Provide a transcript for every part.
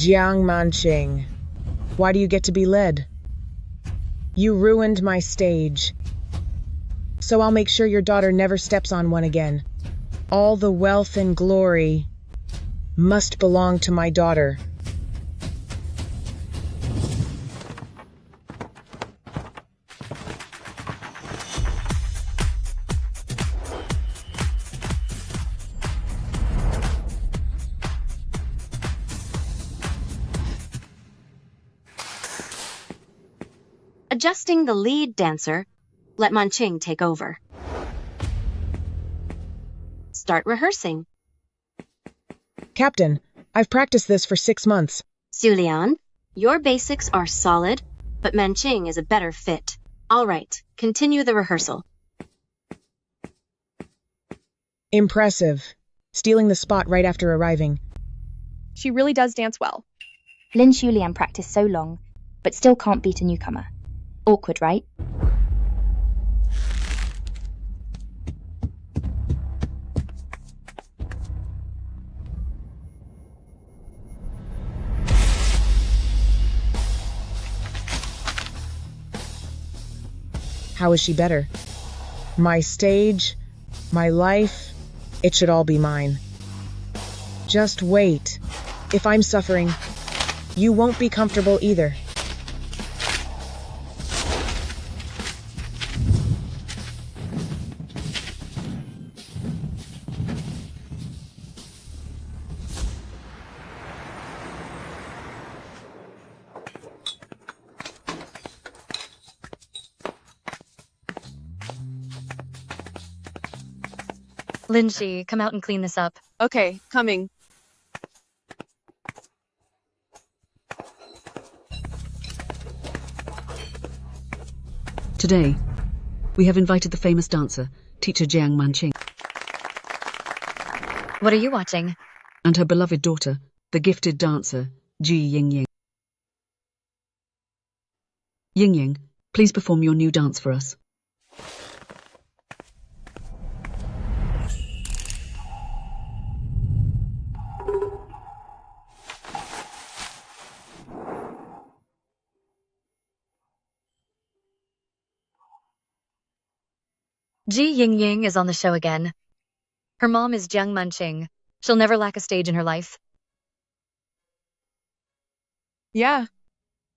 Jiang Manqing, why do you get to be led? You ruined my stage. So I'll make sure your daughter never steps on one again. All the wealth and glory must belong to my daughter. Adjusting the lead dancer, let Manqing take over. Start rehearsing. Captain, I've practiced this for 6 months. Sulian, your basics are solid, but Manqing is a better fit. All right, continue the rehearsal. Impressive. Stealing the spot right after arriving. She really does dance well. Lin Shulian practiced so long, but still can't beat a newcomer. Awkward, right? How is she better? My stage, my life, it should all be mine. Just wait. If I'm suffering, you won't be comfortable either. Linshi, come out and clean this up. Okay, coming. Today, we have invited the famous dancer, teacher Jiang Manqing, What are you watching? and her beloved daughter, the gifted dancer, Ji Yingying. Yingying, please perform your new dance for us. Ji Yingying is on the show again. Her mom is Jiang Manqing. She'll never lack a stage in her life. Yeah.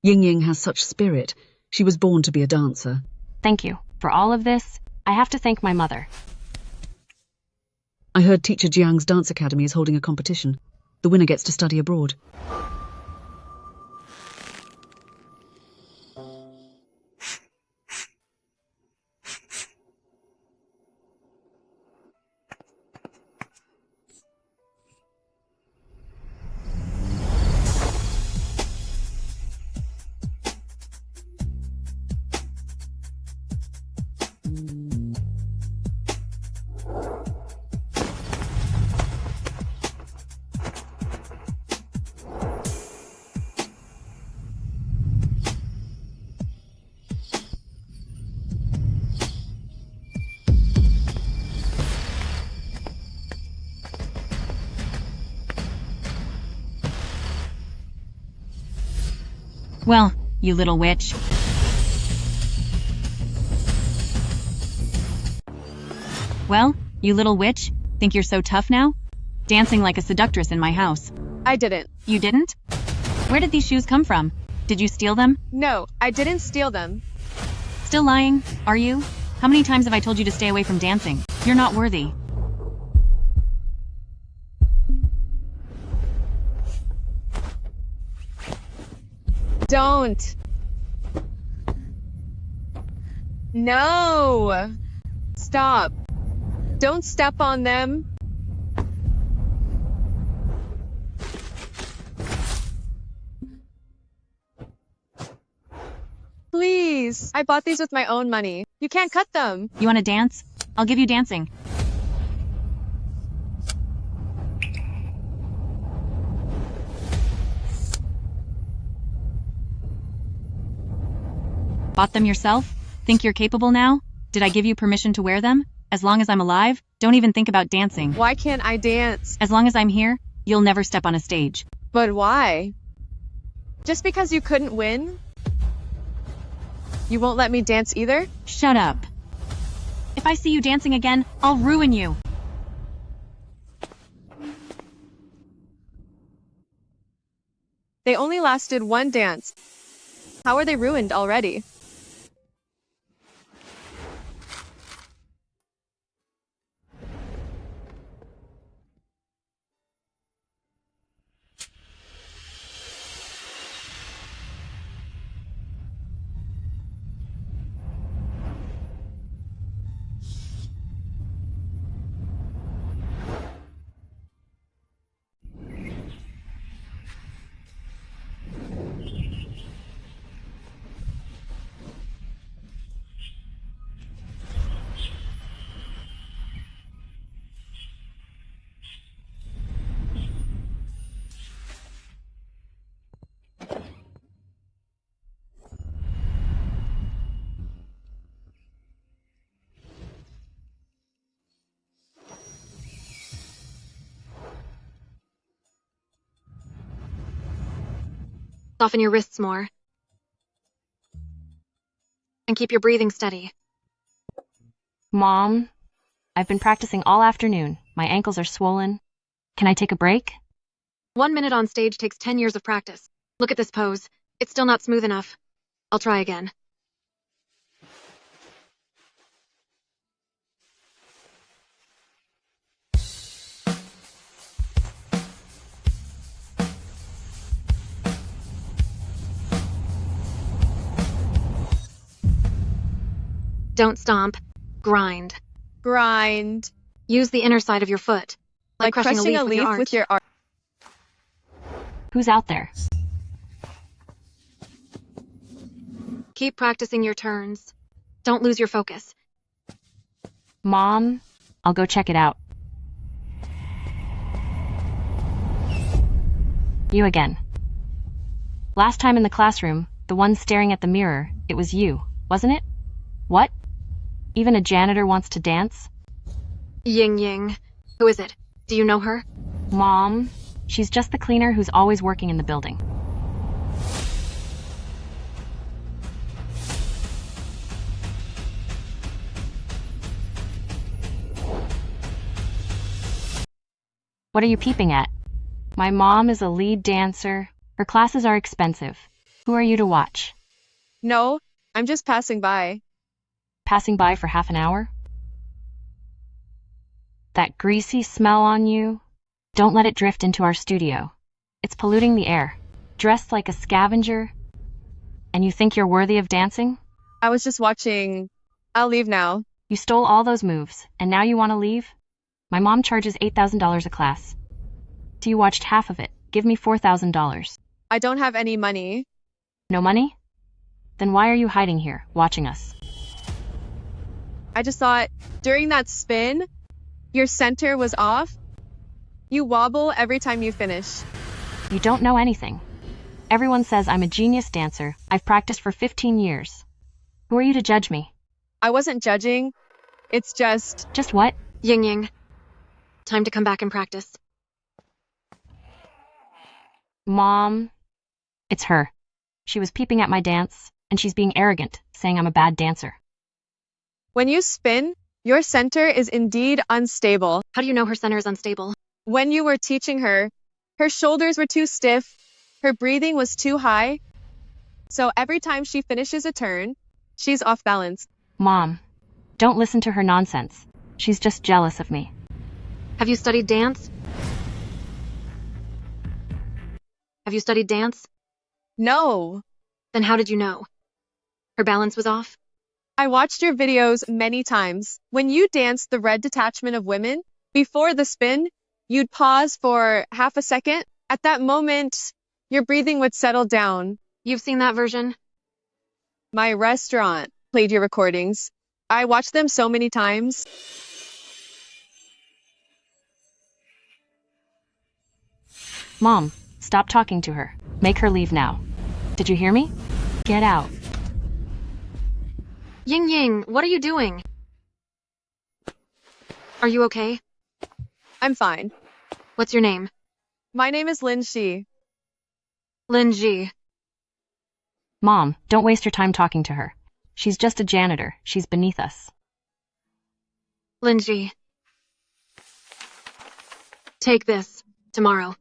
Yingying has such spirit. She was born to be a dancer. Thank you. For all of this, I have to thank my mother. I heard teacher Jiang's dance academy is holding a competition. The winner gets to study abroad. Well, you little witch. Well, you little witch, think you're so tough now? Dancing like a seductress in my house. I didn't. You didn't? Where did these shoes come from? Did you steal them? No, I didn't steal them. Still lying, are you? How many times have I told you to stay away from dancing? You're not worthy. Don't. No. Stop. Don't step on them. Please. I bought these with my own money. You can't cut them. You want to dance? I'll give you dancing. Bought them yourself? Think you're capable now? Did I give you permission to wear them? As long as I'm alive, don't even think about dancing. Why can't I dance? As long as I'm here, you'll never step on a stage. But why? Just because you couldn't win, you won't let me dance either? Shut up. If I see you dancing again, I'll ruin you. They only lasted one dance. How are they ruined already? Soften your wrists more. And keep your breathing steady. Mom, I've been practicing all afternoon. My ankles are swollen. Can I take a break? 1 minute on stage takes 10 years of practice. Look at this pose. It's still not smooth enough. I'll try again. Don't stomp. Grind. Grind. Use the inner side of your foot. Like crushing a leaf with your arm. Who's out there? Keep practicing your turns. Don't lose your focus. Mom, I'll go check it out. You again. Last time in the classroom, the one staring at the mirror, it was you, wasn't it? What? Even a janitor wants to dance? Ying Ying. Who is it? Do you know her? Mom, she's just the cleaner who's always working in the building. What are you peeping at? My mom is a lead dancer. Her classes are expensive. Who are you to watch? No, I'm just passing by. Passing by for half an hour? That greasy smell on you? Don't let it drift into our studio. It's polluting the air. Dressed like a scavenger? And you think you're worthy of dancing? I was just watching. I'll leave now. You stole all those moves, and now you want to leave? My mom charges $8,000 a class. So you watched half of it. Give me $4,000. I don't have any money. No money? Then why are you hiding here, watching us? I just thought, during that spin, your center was off. You wobble every time you finish. You don't know anything. Everyone says I'm a genius dancer. I've practiced for 15 years. Who are you to judge me? I wasn't judging. It's just... Just what? Ying Ying. Time to come back and practice. Mom. It's her. She was peeping at my dance, and she's being arrogant, saying I'm a bad dancer. When you spin, your center is indeed unstable. How do you know her center is unstable? When you were teaching her, her shoulders were too stiff, her breathing was too high. So every time she finishes a turn, she's off balance. Mom, don't listen to her nonsense. She's just jealous of me. Have you studied dance? Have you studied dance? No. Then how did you know? Her balance was off? I watched your videos many times. When you danced the red detachment of women, before the spin, you'd pause for half a second. At that moment, your breathing would settle down. You've seen that version? My restaurant played your recordings. I watched them so many times. Mom, stop talking to her. Make her leave now. Did you hear me? Get out. Ying Ying, what are you doing? Are you okay? I'm fine. What's your name? My name is Lin Shi. Lin Ji. Mom, don't waste your time talking to her. She's just a janitor. She's beneath us. Lindsay, take this tomorrow.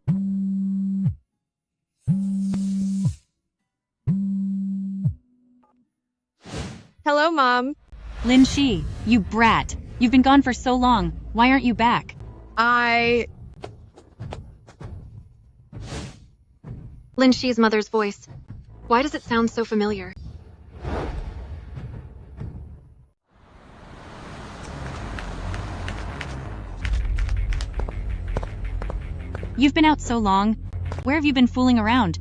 Hello, Mom. Lin Shi, you brat. You've been gone for so long. Why aren't you back? Lindsay's mother's voice. Why does it sound so familiar? You've been out so long. Where have you been fooling around?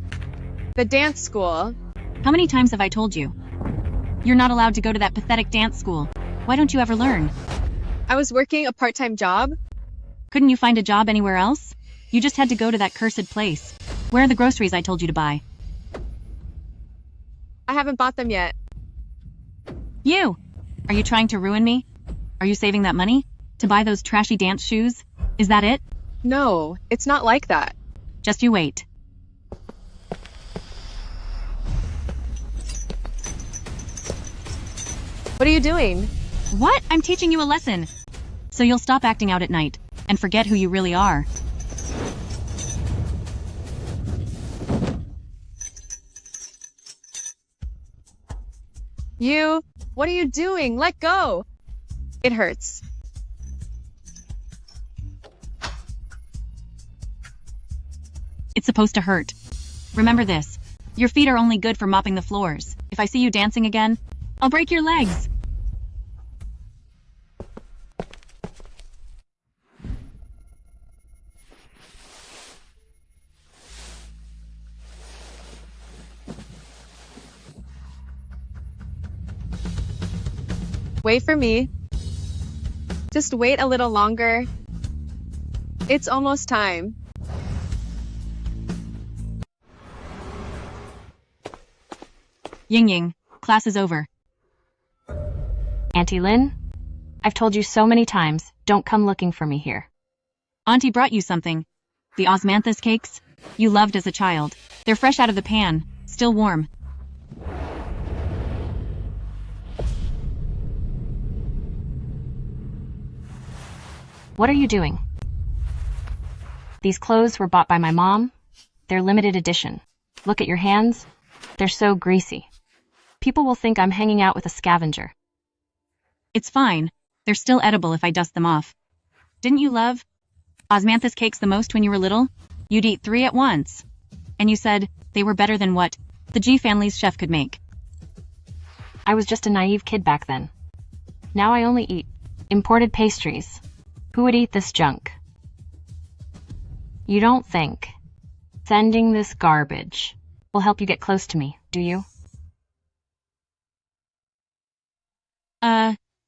The dance school. How many times have I told you? You're not allowed to go to that pathetic dance school. Why don't you ever learn? I was working a part-time job. Couldn't you find a job anywhere else? You just had to go to that cursed place. Where are the groceries I told you to buy? I haven't bought them yet. You! Are you trying to ruin me? Are you saving that money? To buy those trashy dance shoes? Is that it? No, it's not like that. Just you wait. What are you doing? What? I'm teaching you a lesson. So you'll stop acting out at night and forget who you really are. What are you doing? Let go. It hurts. It's supposed to hurt. Remember this. Your feet are only good for mopping the floors. If I see you dancing again, I'll break your legs. Wait for me. Just wait a little longer. It's almost time. Ying Ying, class is over. Auntie Lin, I've told you so many times, don't come looking for me here. Auntie brought you something. The osmanthus cakes you loved as a child. They're fresh out of the pan, still warm. What are you doing? These clothes were bought by my mom. They're limited edition. Look at your hands. They're so greasy. People will think I'm hanging out with a scavenger. It's fine. They're still edible if I dust them off. Didn't you love osmanthus cakes the most when you were little? You'd eat 3 at once. And you said they were better than what the G family's chef could make. I was just a naive kid back then. Now I only eat imported pastries. Who would eat this junk? You don't think sending this garbage will help you get close to me, do you?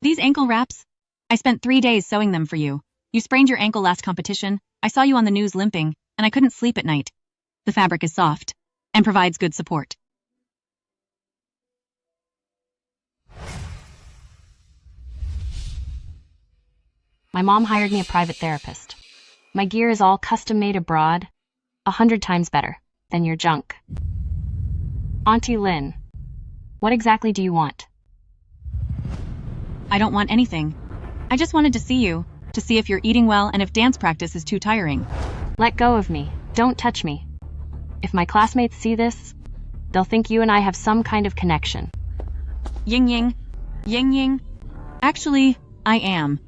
These ankle wraps? I spent 3 days sewing them for you. You sprained your ankle last competition. I saw you on the news limping, and I couldn't sleep at night. The fabric is soft and provides good support. My mom hired me a private therapist. My gear is all custom-made abroad, 100 times better than your junk. Auntie Lin, what exactly do you want? I don't want anything. I just wanted to see you, to see if you're eating well and if dance practice is too tiring. Let go of me. Don't touch me. If my classmates see this, they'll think you and I have some kind of connection. Ying Ying. Ying Ying. Actually, I am.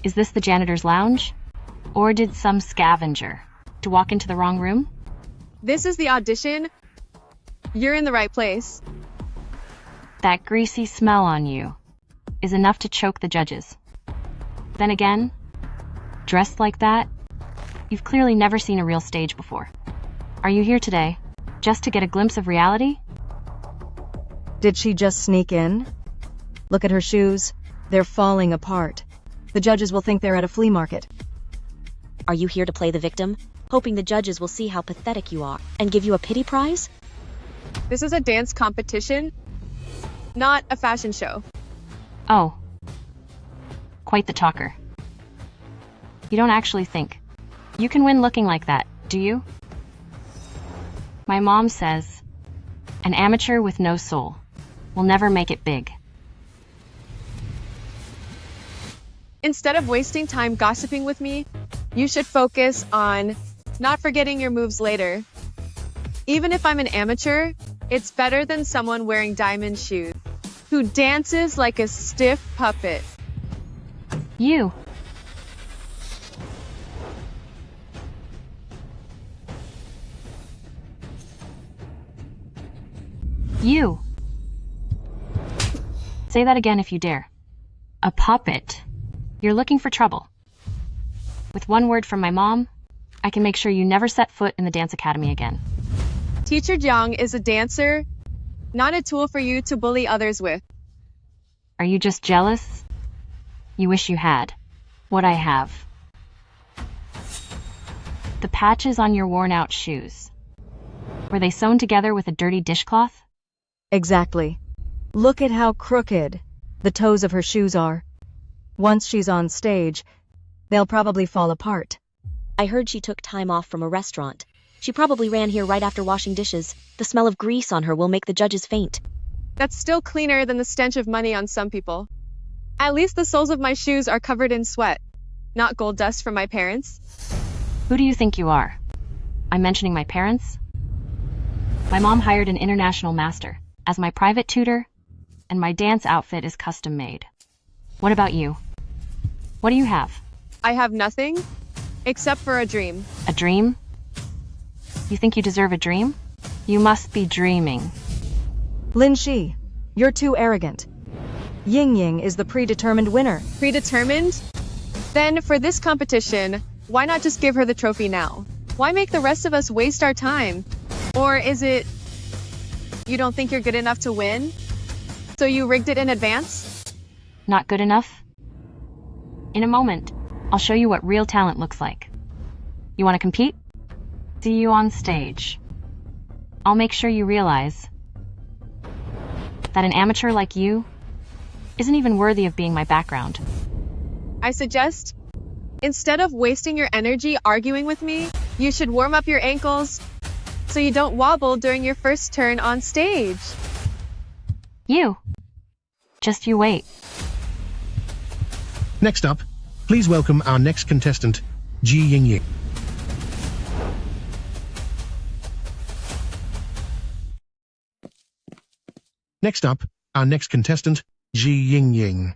Is this the janitor's lounge? Or did some scavenger to walk into the wrong room? This is the audition. You're in the right place. That greasy smell on you is enough to choke the judges. Then again, dressed like that, you've clearly never seen a real stage before. Are you here today just to get a glimpse of reality? Did she just sneak in? Look at her shoes. They're falling apart. The judges will think they're at a flea market. Are you here to play the victim? hoping the judges will see how pathetic you are and give you a pity prize? This is a dance competition, not a fashion show. Oh. Quite the talker. You don't actually think you can win looking like that, do you? My mom says, an amateur with no soul will never make it big. Instead of wasting time gossiping with me, you should focus on not forgetting your moves later. Even if I'm an amateur, it's better than someone wearing diamond shoes who dances like a stiff puppet. You. You. Say that again if you dare. A puppet. You're looking for trouble. With one word from my mom, I can make sure you never set foot in the dance academy again. Teacher Jiang is a dancer, not a tool for you to bully others with. Are you just jealous? You wish you had what I have. The patches on your worn-out shoes. Were they sewn together with a dirty dishcloth? Exactly. Look at how crooked the toes of her shoes are. Once she's on stage, they'll probably fall apart. I heard she took time off from a restaurant. She probably ran here right after washing dishes. The smell of grease on her will make the judges faint. That's still cleaner than the stench of money on some people. At least the soles of my shoes are covered in sweat, not gold dust from my parents. Who do you think you are? I'm mentioning my parents? My mom hired an international master as my private tutor, and my dance outfit is custom made. What about you? What do you have? I have nothing, except for a dream. A dream? You think you deserve a dream? You must be dreaming. Lin Shi, you're too arrogant. Ying Ying is the predetermined winner. Predetermined? Then for this competition, why not just give her the trophy now? Why make the rest of us waste our time? Or is it you don't think you're good enough to win? So you rigged it in advance? Not good enough? In a moment, I'll show you what real talent looks like. You want to compete? See you on stage. I'll make sure you realize that an amateur like you isn't even worthy of being my background. I suggest, instead of wasting your energy arguing with me, you should warm up your ankles so you don't wobble during your first turn on stage. You. Just you wait. Next up, please welcome our next contestant, Ji Ying Ying. Next up, our next contestant, Ji Ying Ying.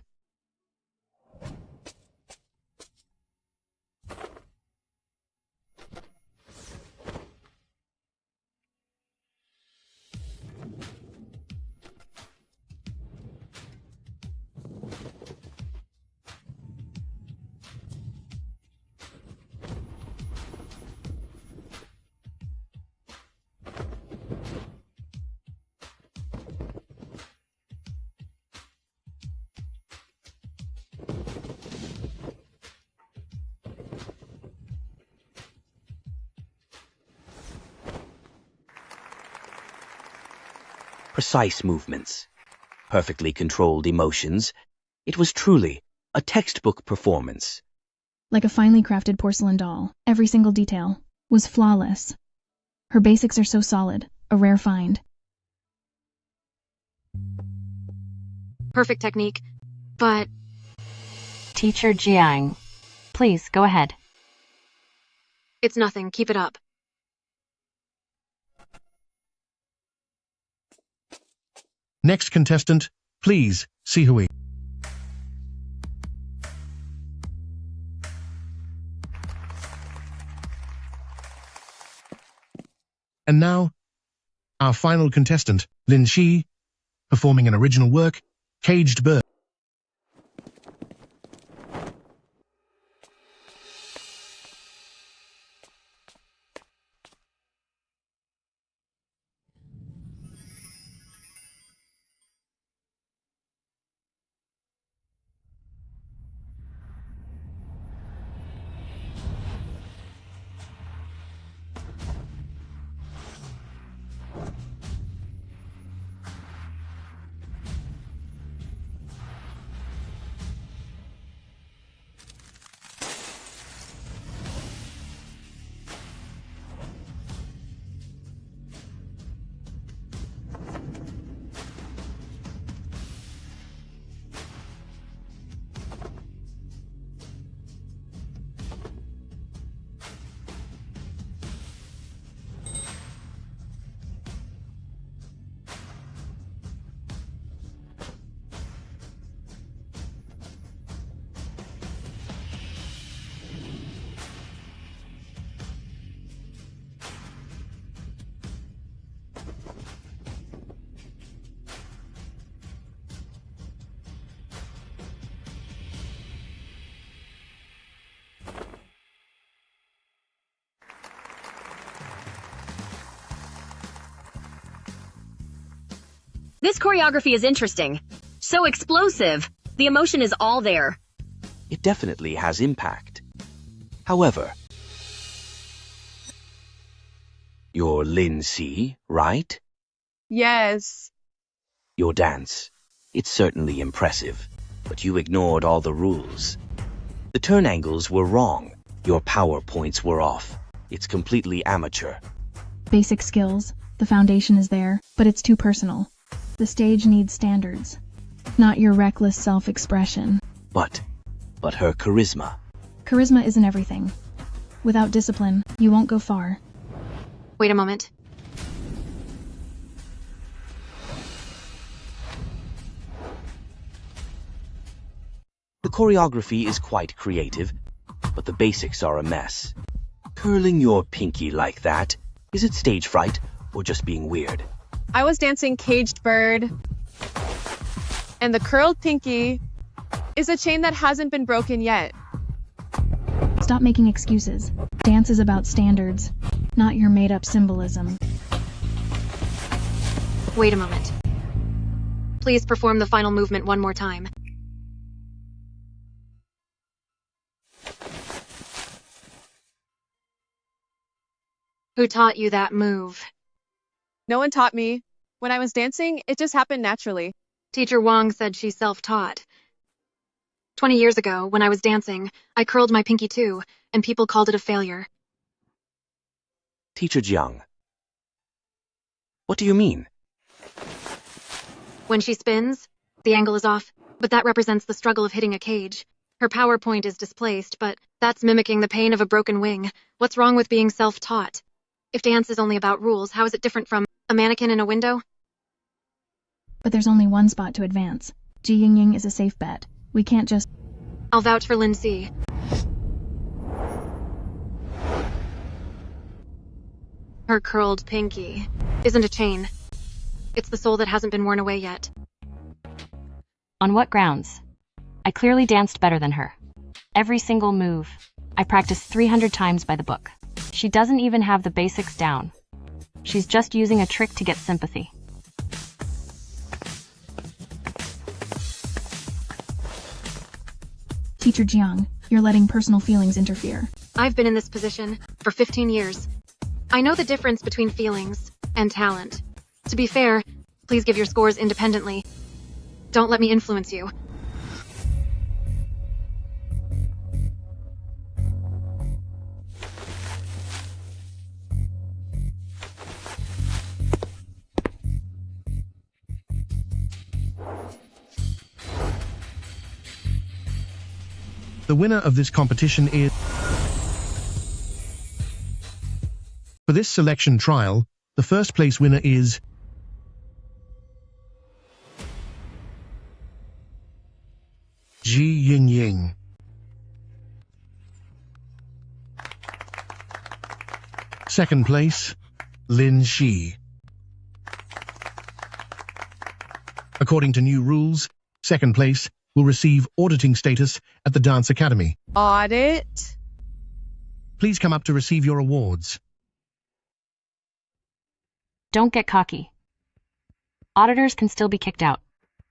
Precise movements, perfectly controlled emotions. It was truly a textbook performance. Like a finely crafted porcelain doll, every single detail was flawless. Her basics are so solid, a rare find. Perfect technique, but... Teacher Jiang, please go ahead. It's nothing. Keep it up. Next contestant, please, Si Hui. And now, our final contestant, Lin Shi, performing an original work, Caged Bird. This choreography is interesting. So explosive. The emotion is all there. It definitely has impact. However, you're Lin Si, right? Yes. Your dance. It's certainly impressive, but you ignored all the rules. The turn angles were wrong. Your power points were off. It's completely amateur. Basic skills. The foundation is there, but it's too personal. The stage needs standards, not your reckless self-expression. But her charisma. Charisma isn't everything. Without discipline, you won't go far. Wait a moment. The choreography is quite creative, but the basics are a mess. Curling your pinky like that, is it stage fright or just being weird? I was dancing caged bird, and the curled pinky is a chain that hasn't been broken yet. Stop making excuses. Dance is about standards, not your made-up symbolism. Wait a moment. Please perform the final movement one more time. Who taught you that move? No one taught me. When I was dancing, it just happened naturally. Teacher Wong said she's self-taught. 20 years ago, when I was dancing, I curled my pinky too, and people called it a failure. Teacher Jiang. What do you mean? When she spins, the angle is off, but that represents the struggle of hitting a cage. Her power point is displaced, but that's mimicking the pain of a broken wing. What's wrong with being self-taught? If dance is only about rules, how is it different from a mannequin in a window? But there's only one spot to advance. Ji Yingying is a safe bet. We can't just... I'll vouch for Lin Si. Her curled pinky isn't a chain. It's the soul that hasn't been worn away yet. On what grounds? I clearly danced better than her. Every single move. I practiced 300 times by the book. She doesn't even have the basics down. She's just using a trick to get sympathy. Teacher Jiang, you're letting personal feelings interfere. I've been in this position for 15 years. I know the difference between feelings and talent. To be fair, please give your scores independently. Don't let me influence you. The winner of this competition is... For this selection trial, the first place winner is... Ji Yingying. Second place, Lin Si. According to new rules, second place will receive auditing status at the Dance Academy. Audit? Please come up to receive your awards. Don't get cocky. Auditors can still be kicked out.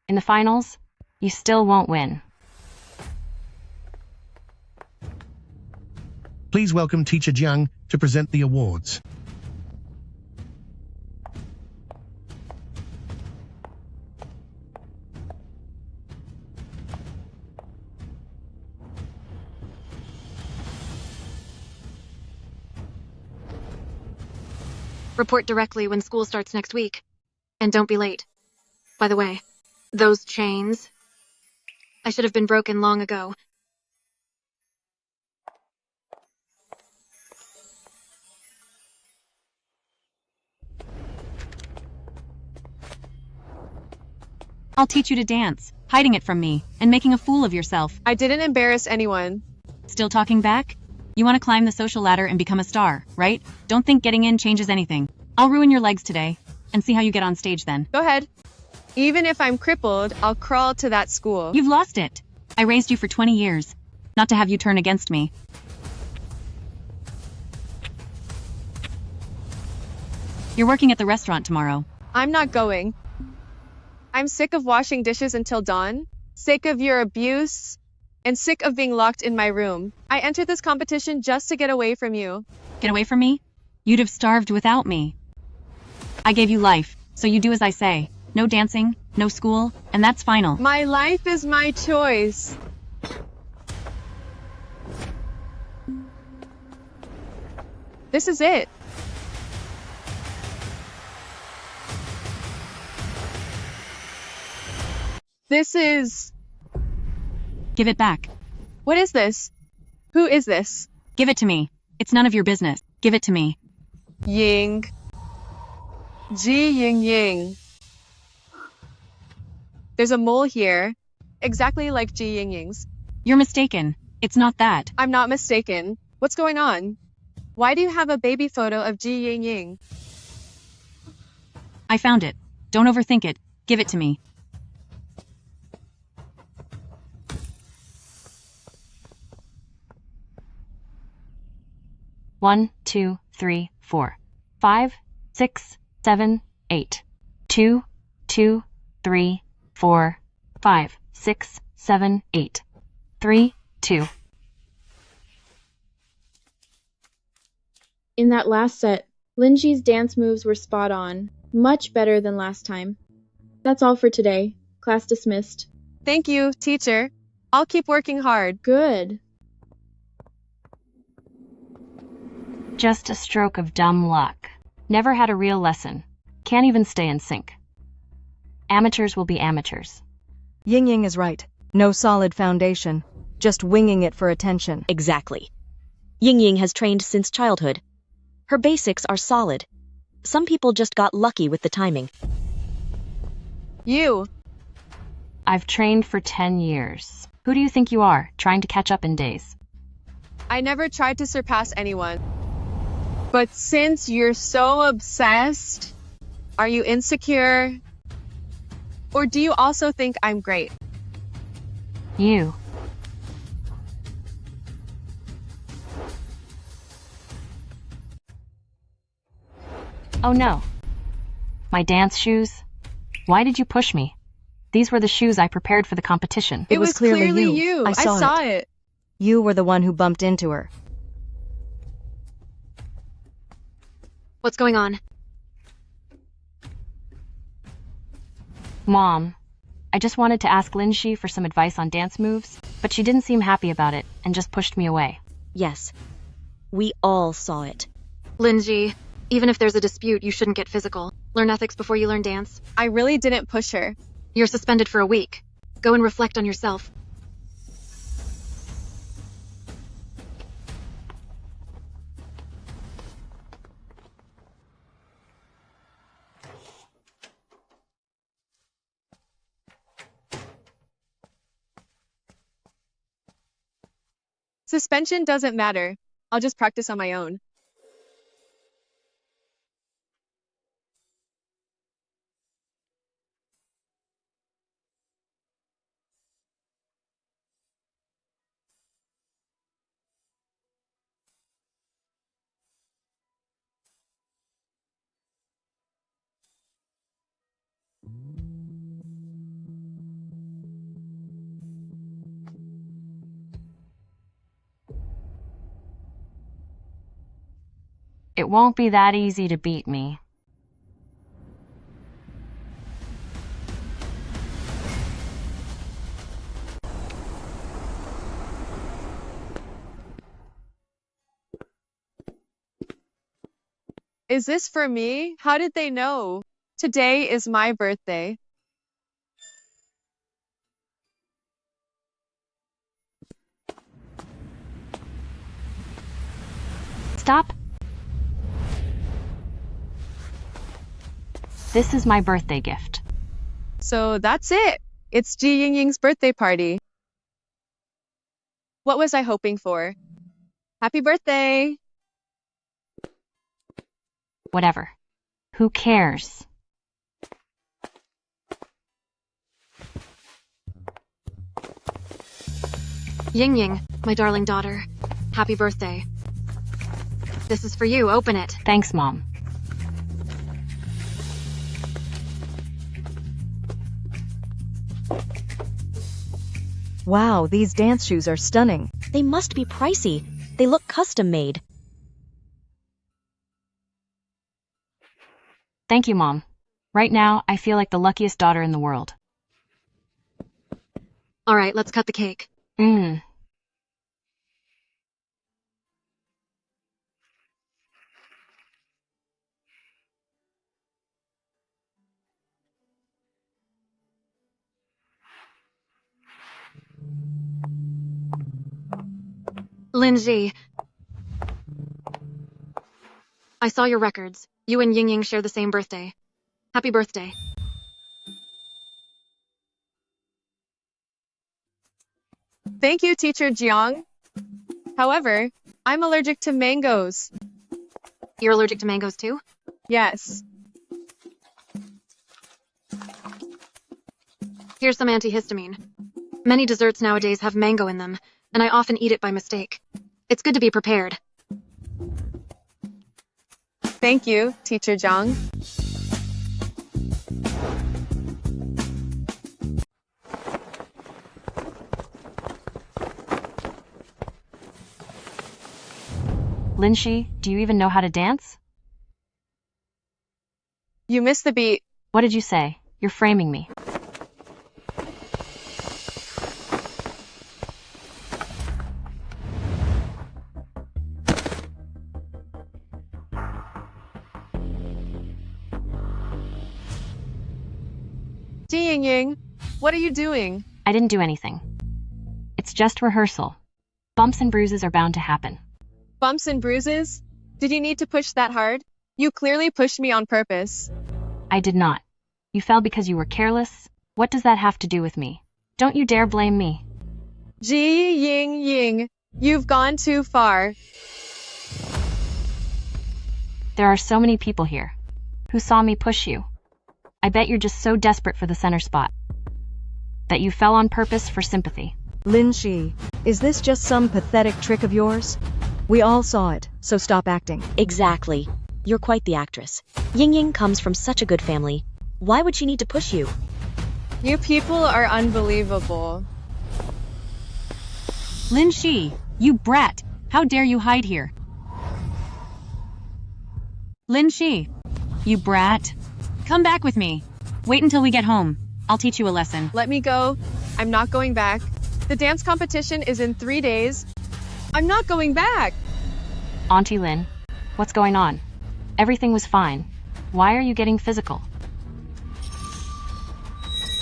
In the finals, you still won't win. Please welcome Teacher Jiang to present the awards. Report directly when school starts next week. And don't be late. By the way, those chains, I should have been broken long ago. I'll teach you to dance, hiding it from me, and making a fool of yourself. I didn't embarrass anyone. Still talking back? You want to climb the social ladder and become a star, right? Don't think getting in changes anything. I'll ruin your legs today, and see how you get on stage then. Go ahead. Even if I'm crippled, I'll crawl to that school. You've lost it. I raised you for 20 years, not to have you turn against me. You're working at the restaurant tomorrow. I'm not going. I'm sick of washing dishes until dawn, sick of your abuse, and sick of being locked in my room. I entered this competition just to get away from you. Get away from me? You'd have starved without me. I gave you life, so you do as I say. No dancing, no school, and that's final. My life is my choice. This is it. This is... Give it back. What is this? Who is this? Give it to me. It's none of your business. Give it to me. Ying. Ji Ying Ying. There's a mole here, exactly like Ji Ying Ying's. You're mistaken. It's not that. I'm not mistaken. What's going on? Why do you have a baby photo of Ji Ying Ying? I found it. Don't overthink it. Give it to me. One, 2, 3, 4, 5, 6, 7, 8. 2, 2, 3, 4, 5, 6, 7, 8. 3, 2. In that last set, Linji's dance moves were spot on, much better than last time. That's all for today. Class dismissed. Thank you, teacher. I'll keep working hard. Good. Just a stroke of dumb luck. Never had a real lesson. Can't even stay in sync. Amateurs will be amateurs. Ying Ying is right. No solid foundation. Just winging it for attention. Exactly. Ying Ying has trained since childhood. Her basics are solid. Some people just got lucky with the timing. You. I've trained for 10 years. Who do you think you are, trying to catch up in days? I never tried to surpass anyone. But since you're so obsessed, are you insecure? Or do you also think I'm great? You. Oh no. My dance shoes? Why did you push me? These were the shoes I prepared for the competition. It was clearly you. I saw it. You were the one who bumped into her. What's going on? Mom, I just wanted to ask Linji for some advice on dance moves, but she didn't seem happy about it and just pushed me away. Yes. We all saw it. Linji, even if there's a dispute, you shouldn't get physical. Learn ethics before you learn dance. I really didn't push her. You're suspended for a week. Go and reflect on yourself. Suspension doesn't matter. I'll just practice on my own. It won't be that easy to beat me. Is this for me? How did they know? Today is my birthday. Stop. This is my birthday gift. So that's it. It's Ji Ying Ying's birthday party. What was I hoping for? Happy birthday! Whatever. Who cares? Ying Ying, my darling daughter. Happy birthday. This is for you. Open it. Thanks, Mom. Wow, these dance shoes are stunning. They must be pricey. They look custom made. Thank you, Mom. Right now, I feel like the luckiest daughter in the world. All right, let's cut the cake. Linji, I saw your records. You and Ying Ying share the same birthday. Happy birthday. Thank you, Teacher Jiang. However, I'm allergic to mangoes. You're allergic to mangoes too? Yes. Here's some antihistamine. Many desserts nowadays have mango in them, and I often eat it by mistake. It's good to be prepared. Thank you, Teacher Jiang. Linshi, do you even know how to dance? You missed the beat. What did you say? You're framing me. Ying Ying, what are you doing? I didn't do anything. It's just rehearsal. Bumps and bruises are bound to happen. Bumps and bruises? Did you need to push that hard? You clearly pushed me on purpose. I did not. You fell because you were careless? What does that have to do with me? Don't you dare blame me. Ying Ying, you've gone too far. There are so many people here who saw me push you. I bet you're just so desperate for the center spot that you fell on purpose for sympathy. Linshi, is this just some pathetic trick of yours? We all saw it, so stop acting. Exactly. You're quite the actress. Ying Ying comes from such a good family. Why would she need to push you? You people are unbelievable. Linshi, you brat! How dare you hide here? Linshi, you brat! Come back with me. Wait until we get home. I'll teach you a lesson. Let me go. I'm not going back. The dance competition is in 3 days. I'm not going back. Auntie Lin, what's going on? Everything was fine. Why are you getting physical?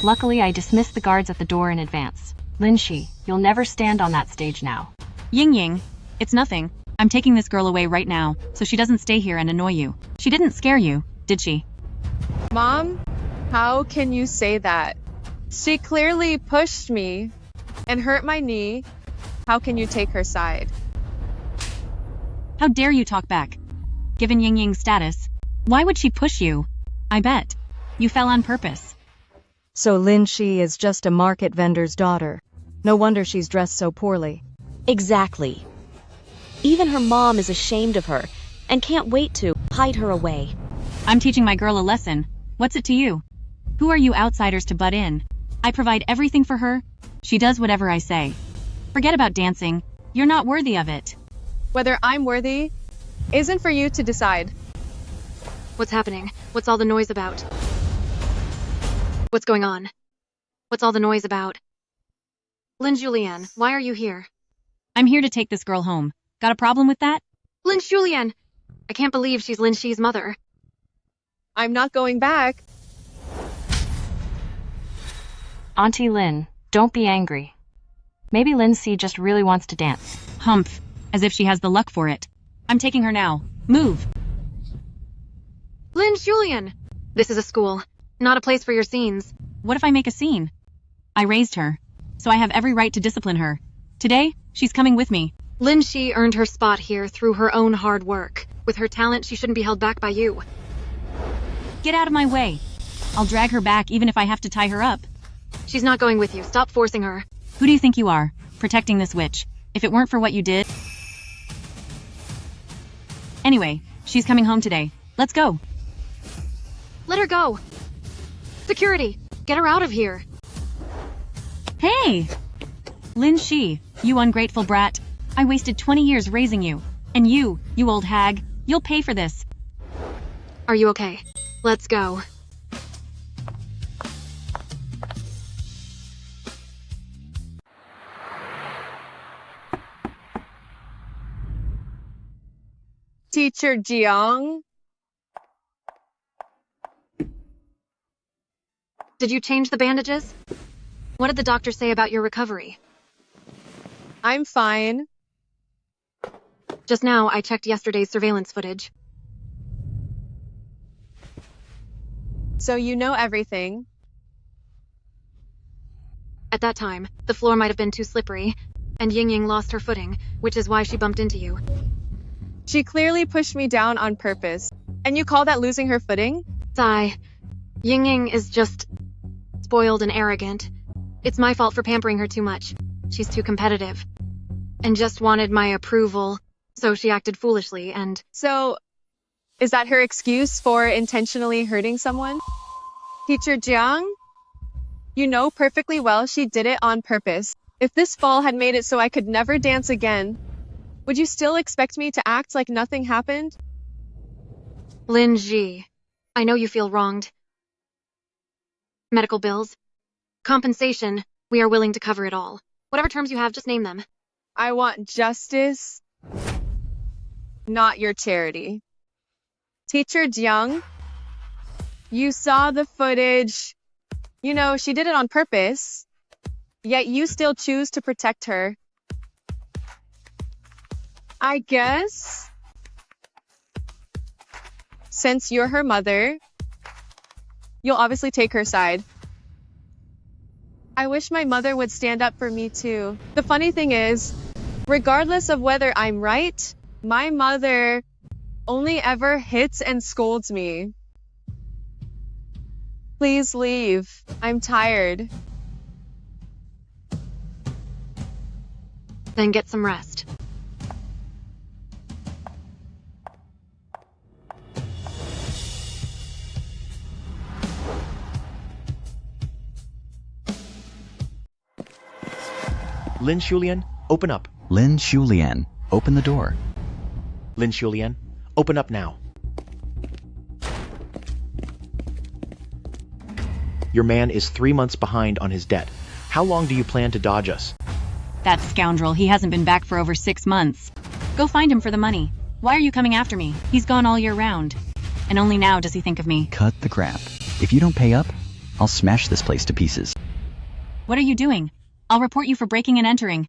Luckily, I dismissed the guards at the door in advance. Linshi, you'll never stand on that stage now. Ying Ying, it's nothing. I'm taking this girl away right now, so she doesn't stay here and annoy you. She didn't scare you, did she? Mom, how can you say that? She clearly pushed me and hurt my knee. How can you take her side? How dare you talk back? Given Ying Ying's status, why would she push you? I bet. You fell on purpose. So Linshi is just a market vendor's daughter. No wonder she's dressed so poorly. Exactly. Even her mom is ashamed of her and can't wait to hide her away. I'm teaching my girl a lesson. What's it to you? Who are you outsiders to butt in? I provide everything for her. She does whatever I say. Forget about dancing. You're not worthy of it. Whether I'm worthy isn't for you to decide. What's happening? What's all the noise about? What's going on? What's all the noise about? Lin Julian, why are you here? I'm here to take this girl home. Got a problem with that? Lin Julian! I can't believe she's Lin Shi's mother. I'm not going back. Auntie Lin, don't be angry. Maybe Lindsay just really wants to dance. Humph, as if she has the luck for it. I'm taking her now. Move! Lin Julian! This is a school, not a place for your scenes. What if I make a scene? I raised her, so I have every right to discipline her. Today, she's coming with me. Lin Shi earned her spot here through her own hard work. With her talent, she shouldn't be held back by you. Get out of my way. I'll drag her back even if I have to tie her up. She's not going with you. Stop forcing her. Who do you think you are, protecting this witch? If it weren't for what you did... Anyway, she's coming home today. Let's go. Let her go. Security, get her out of here. Hey! Lin Shi, you ungrateful brat. I wasted 20 years raising you. And you old hag, you'll pay for this. Are you okay? Let's go. Teacher Jiang? Did you change the bandages? What did the doctor say about your recovery? I'm fine. Just now, I checked yesterday's surveillance footage. So you know everything. At that time, the floor might have been too slippery, and Ying Ying lost her footing, which is why she bumped into you. She clearly pushed me down on purpose. And you call that losing her footing? Sigh. Ying Ying is just spoiled and arrogant. It's my fault for pampering her too much. She's too competitive. And just wanted my approval, so she acted foolishly and... So, is that her excuse for intentionally hurting someone? Teacher Jiang? You know perfectly well she did it on purpose. If this fall had made it so I could never dance again, would you still expect me to act like nothing happened? Lin Ji, I know you feel wronged. Medical bills, compensation, we are willing to cover it all. Whatever terms you have, just name them. I want justice, not your charity. Teacher Jiang, you saw the footage. You know, she did it on purpose, yet you still choose to protect her. I guess, since you're her mother, you'll obviously take her side. I wish my mother would stand up for me too. The funny thing is, regardless of whether I'm right, my mother only ever hits and scolds me. Please leave. I'm tired. Then get some rest. Lin Shulian, open up. Lin Shulian, open the door. Lin Shulian, open up now. Your man is 3 months behind on his debt. How long do you plan to dodge us? That scoundrel, he hasn't been back for over 6 months. Go find him for the money. Why are you coming after me? He's gone all year round. And only now does he think of me. Cut the crap. If you don't pay up, I'll smash this place to pieces. What are you doing? I'll report you for breaking and entering.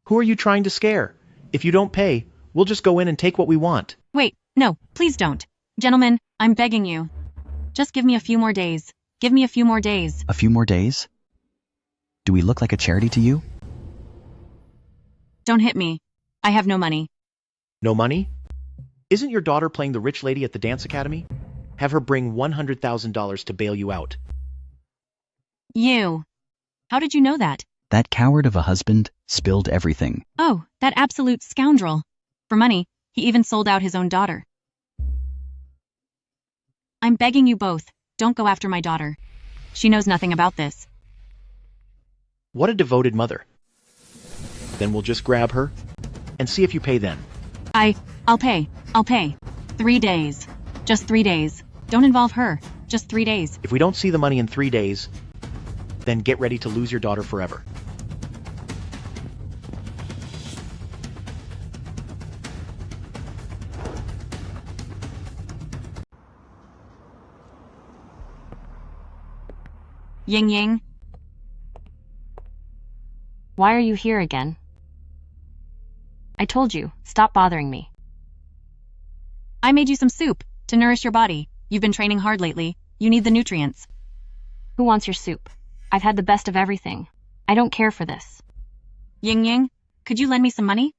Who are you trying to scare? If you don't pay, we'll just go in and take what we want. Wait, no, please don't. Gentlemen, I'm begging you. Just give me a few more days. Give me a few more days. A few more days? Do we look like a charity to you? Don't hit me. I have no money. No money? Isn't your daughter playing the rich lady at the dance academy? Have her bring $100,000 to bail you out. You. How did you know that? That coward of a husband spilled everything. Oh, that absolute scoundrel. For money, he even sold out his own daughter. I'm begging you both, don't go after my daughter. She knows nothing about this. What a devoted mother. Then we'll just grab her and see if you pay then. I'll pay. 3 days. Just 3 days. Don't involve her. Just 3 days. If we don't see the money in 3 days, then get ready to lose your daughter forever. Ying Ying. Why are you here again? I told you, stop bothering me. I made you some soup to nourish your body. You've been training hard lately. You need the nutrients. Who wants your soup? I've had the best of everything. I don't care for this. Ying Ying, could you lend me some money?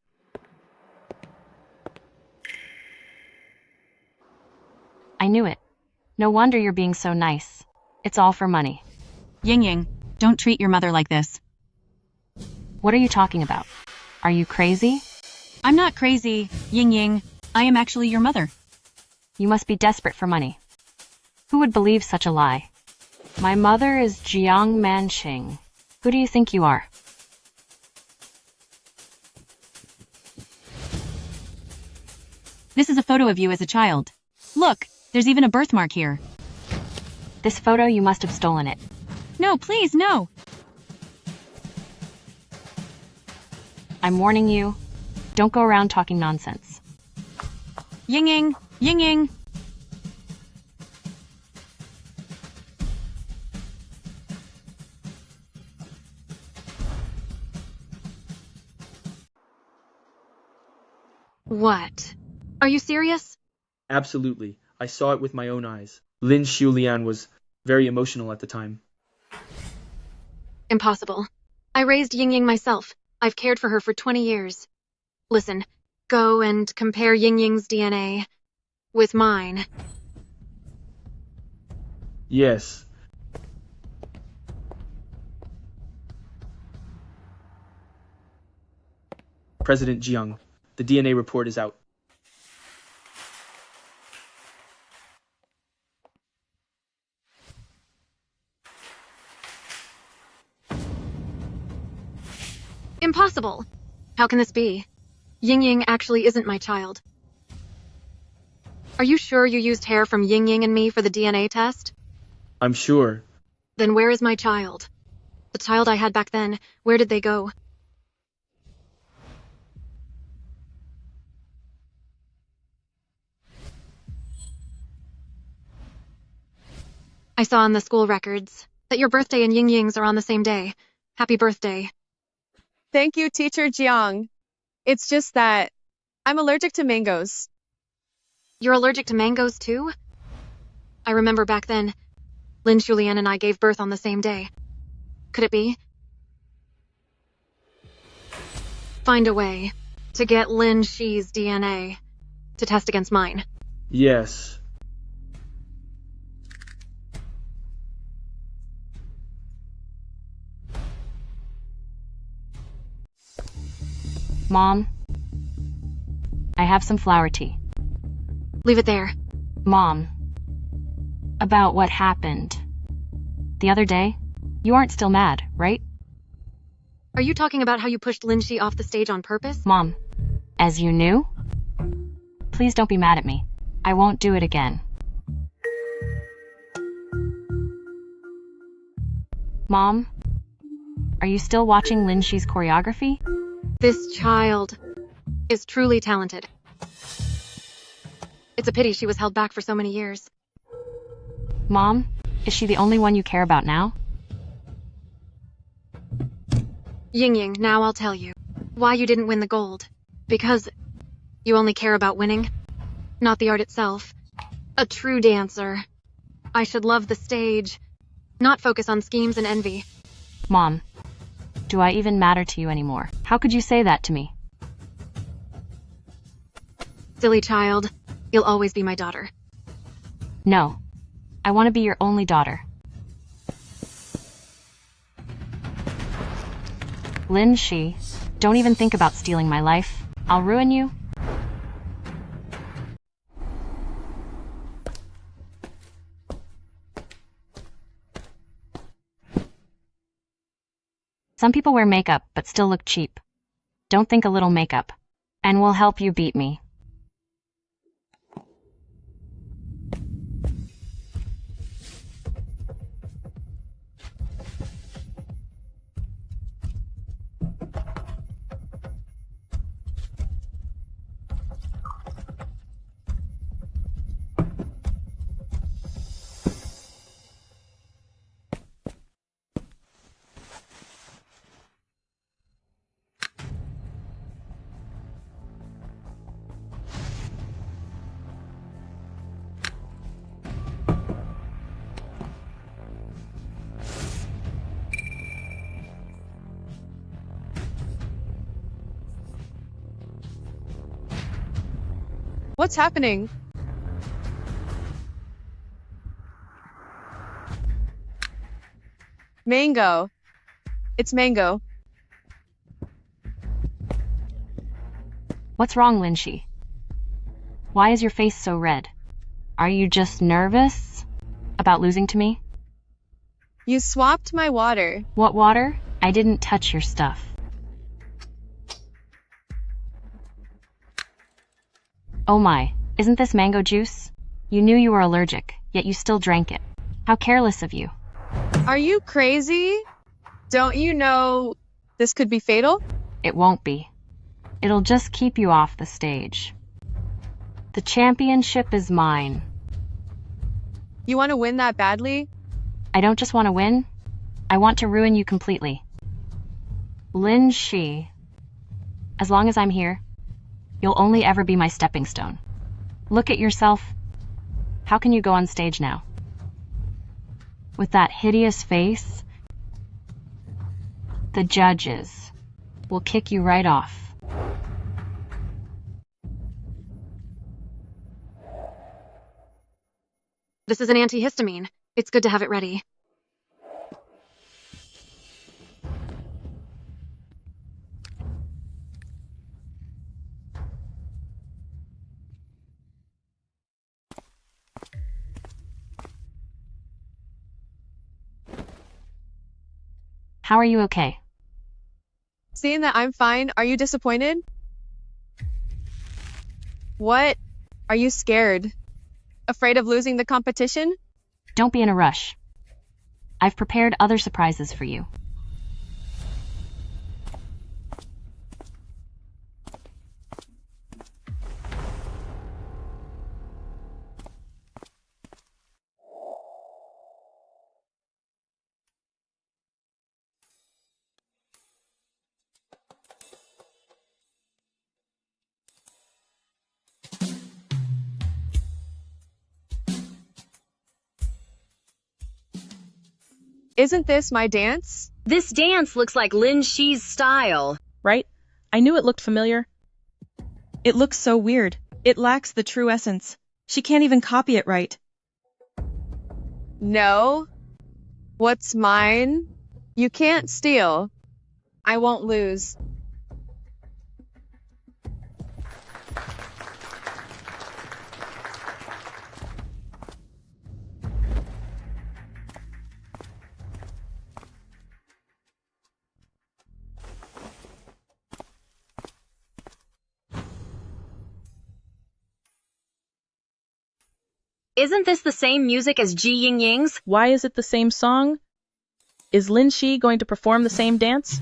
I knew it. No wonder you're being so nice. It's all for money. Ying Ying, don't treat your mother like this. What are you talking about? Are you crazy? I'm not crazy, Ying Ying. I am actually your mother. You must be desperate for money. Who would believe such a lie? My mother is Jiang Manqing. Who do you think you are? This is a photo of you as a child. Look, there's even a birthmark here. This photo, you must have stolen it. No, please, no. I'm warning you. Don't go around talking nonsense. Ying-ying, ying-ying. What? Are you serious? Absolutely. I saw it with my own eyes. Lin Xiulian was very emotional at the time. Impossible. I raised Ying Ying myself. I've cared for her for 20 years. Listen, go and compare Ying Ying's DNA with mine. Yes. President Jiang, the DNA report is out. Impossible! How can this be? Ying Ying actually isn't my child. Are you sure you used hair from Ying Ying and me for the DNA test? I'm sure. Then where is my child? The child I had back then, where did they go? I saw in the school records that your birthday and Ying Ying's are on the same day. Happy birthday. Thank you, Teacher Jiang. It's just that I'm allergic to mangoes. You're allergic to mangoes too? I remember back then, Lin Xiulian and I gave birth on the same day. Could it be? Find a way to get Lin Shi's DNA to test against mine. Yes. Mom, I have some flower tea. Leave it there. Mom, about what happened the other day, you aren't still mad, right? Are you talking about how you pushed Lin Shi off the stage on purpose? Mom, as you knew? Please don't be mad at me. I won't do it again. Mom, are you still watching Lin Shi's choreography? This child is truly talented. It's a pity she was held back for so many years. Mom, is she the only one you care about now? Ying Ying, now I'll tell you why you didn't win the gold. Because you only care about winning, not the art itself. A true dancer. I should love the stage, not focus on schemes and envy. Mom, do I even matter to you anymore? How could you say that to me? Silly child, you'll always be my daughter. No, I want to be your only daughter. Lin Shi, don't even think about stealing my life. I'll ruin you. Some people wear makeup but still look cheap. Don't think a little makeup, and we'll help you beat me. What's happening? Mango. It's mango. What's wrong, Lin Shi? Why is your face so red? Are you just nervous about losing to me? You swapped my water. What water? I didn't touch your stuff. Oh my, isn't this mango juice? You knew you were allergic, yet you still drank it. How careless of you. Are you crazy? Don't you know this could be fatal? It won't be. It'll just keep you off the stage. The championship is mine. You want to win that badly? I don't just want to win, I want to ruin you completely. Lin Shi, as long as I'm here, you'll only ever be my stepping stone. Look at yourself. How can you go on stage now? With that hideous face, the judges will kick you right off. This is an antihistamine. It's good to have it ready. How are you okay? Seeing that I'm fine, are you disappointed? What? Are you scared? Afraid of losing the competition? Don't be in a rush. I've prepared other surprises for you. Isn't this my dance? This dance looks like Lin Shi's style. Right? I knew it looked familiar. It looks so weird. It lacks the true essence. She can't even copy it right. No. What's mine? You can't steal. I won't lose. Isn't this the same music as Ji Ying Ying's? Why is it the same song? Is Lin Shi going to perform the same dance?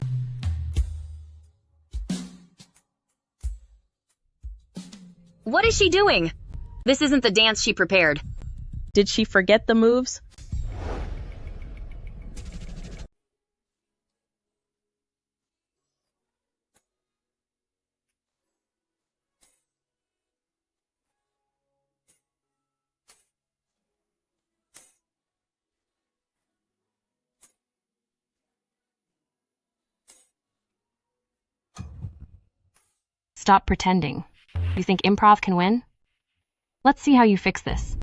What is she doing? This isn't the dance she prepared. Did she forget the moves? Stop pretending. You think improv can win? Let's see how you fix this.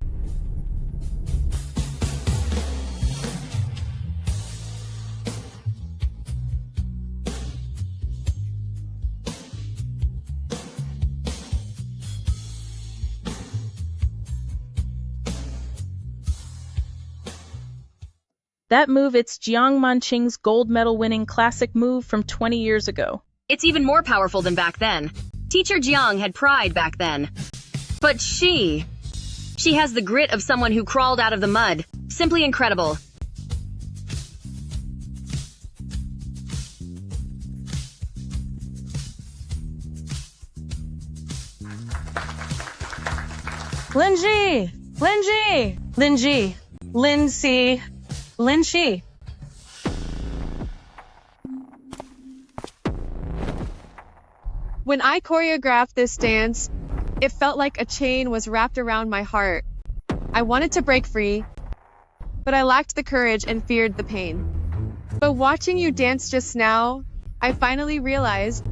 That move, it's Jiang Manqing's gold medal winning classic move from 20 years ago. It's even more powerful than back then. Teacher Jiang had pride back then. But she has the grit of someone who crawled out of the mud. Simply incredible. Lin Shi! Lin Shi! Lin Shi! Lin Shi! Lin Shi! When I choreographed this dance, it felt like a chain was wrapped around my heart. I wanted to break free, but I lacked the courage and feared the pain. But watching you dance just now, I finally realized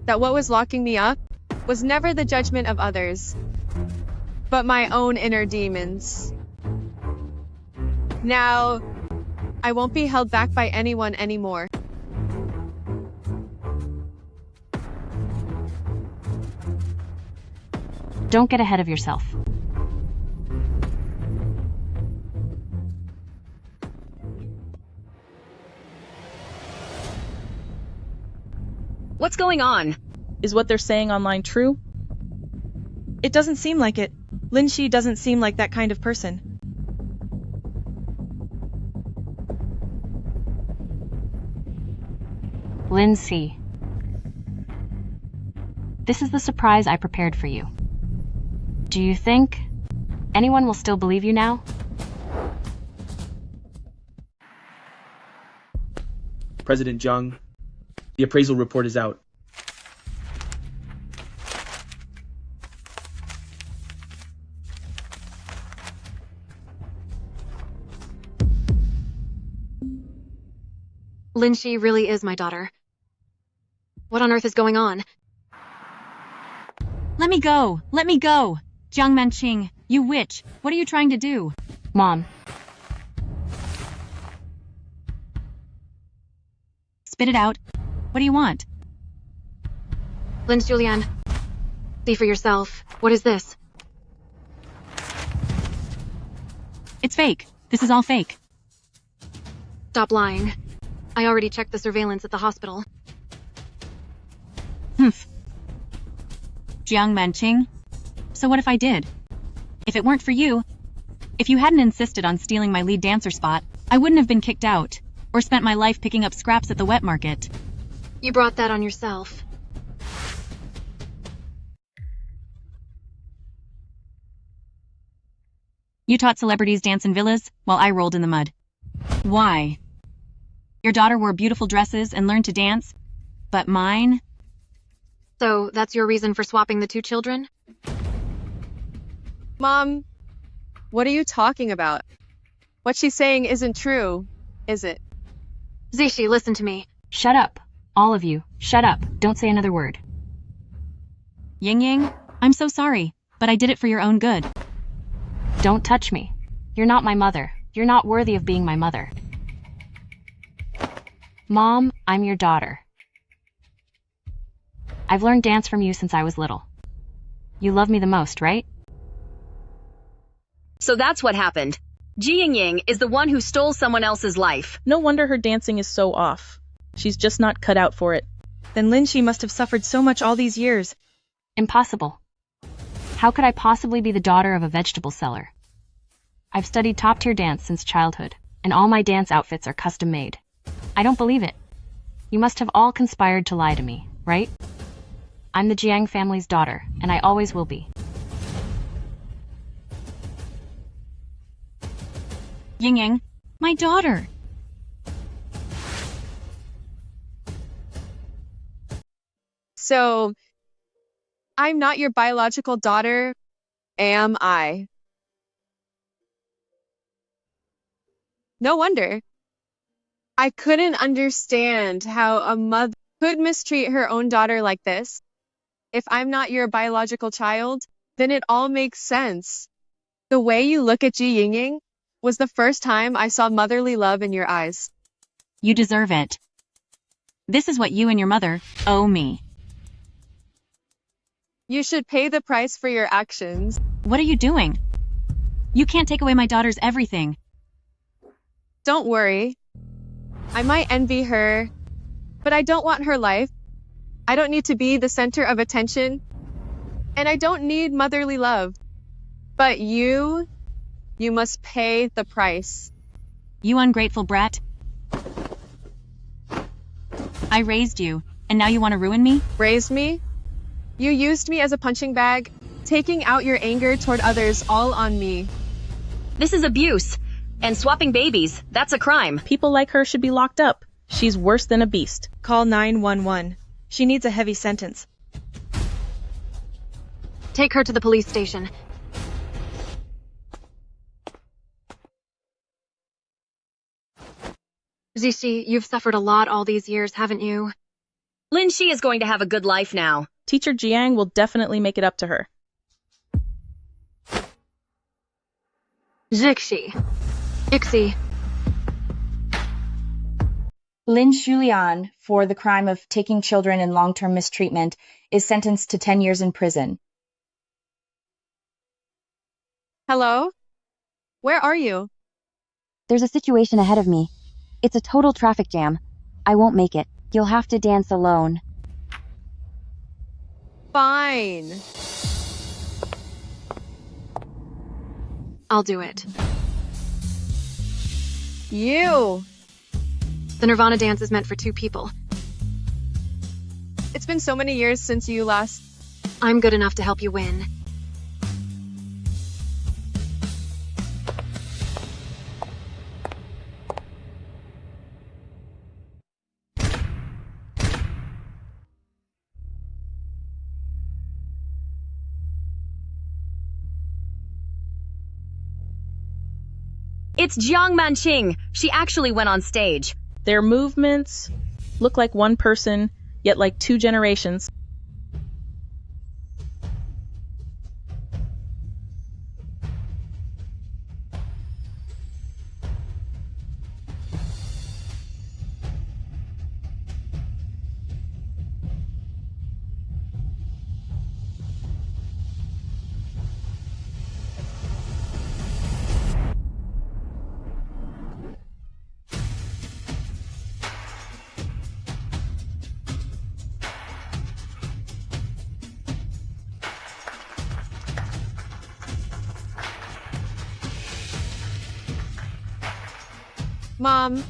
that what was locking me up was never the judgment of others, but my own inner demons. Now, I won't be held back by anyone anymore. Don't get ahead of yourself. What's going on? Is what they're saying online true? It doesn't seem like it. Lin Shi doesn't seem like that kind of person. Lindsay. This is the surprise I prepared for you. Do you think anyone will still believe you now? President Jung, the appraisal report is out. Lin Shi really is my daughter. What on earth is going on? Let me go! Let me go! Jiang Manqing, you witch, what are you trying to do? Mom. Spit it out. What do you want? Lin Julian, see for yourself. What is this? It's fake. This is all fake. Stop lying. I already checked the surveillance at the hospital. Humph. Jiang Manqing? So what if I did? If it weren't for you, if you hadn't insisted on stealing my lead dancer spot, I wouldn't have been kicked out, or spent my life picking up scraps at the wet market. You brought that on yourself. You taught celebrities dance in villas, while I rolled in the mud. Why? Your daughter wore beautiful dresses and learned to dance, but mine? So that's your reason for swapping the two children? Mom, what are you talking about? What she's saying isn't true, is it? Zishi, listen to me. Shut up. All of you. Shut up. Don't say another word. Ying Ying, I'm so sorry, but I did it for your own good. Don't touch me. You're not my mother. You're not worthy of being my mother. Mom, I'm your daughter. I've learned dance from you since I was little. You love me the most, right? So that's what happened. Ji Ying is the one who stole someone else's life. No wonder her dancing is so off. She's just not cut out for it. Then Lin Shi must have suffered so much all these years. Impossible. How could I possibly be the daughter of a vegetable seller? I've studied top-tier dance since childhood, and all my dance outfits are custom-made. I don't believe it. You must have all conspired to lie to me, right? I'm the Jiang family's daughter, and I always will be. Ying Ying, my daughter. So, I'm not your biological daughter, am I? No wonder. I couldn't understand how a mother could mistreat her own daughter like this. If I'm not your biological child, then it all makes sense. The way you look at Ji Ying was the first time I saw motherly love in your eyes. You deserve it. This is what you and your mother owe me. You should pay the price for your actions. What are you doing? You can't take away my daughter's everything. Don't worry. I might envy her, but I don't want her life. I don't need to be the center of attention, and I don't need motherly love. But you must pay the price. You ungrateful brat. I raised you, and now you want to ruin me? Raised me? You used me as a punching bag, taking out your anger toward others all on me. This is abuse. And swapping babies, that's a crime. People like her should be locked up. She's worse than a beast. Call 911. She needs a heavy sentence. Take her to the police station. Zishi, you've suffered a lot all these years, haven't you? Lin Shi is going to have a good life now. Teacher Jiang will definitely make it up to her. Zixi. Ixi. Lin Shulian, for the crime of taking children in long-term mistreatment, is sentenced to 10 years in prison. Hello? Where are you? There's a situation ahead of me. It's a total traffic jam. I won't make it. You'll have to dance alone. Fine. I'll do it. You! The Nirvana dance is meant for 2 people. It's been so many years since you last... I'm good enough to help you win. It's Jiang Manqing. She actually went on stage. Their movements look like one person, yet like 2 generations. Mom,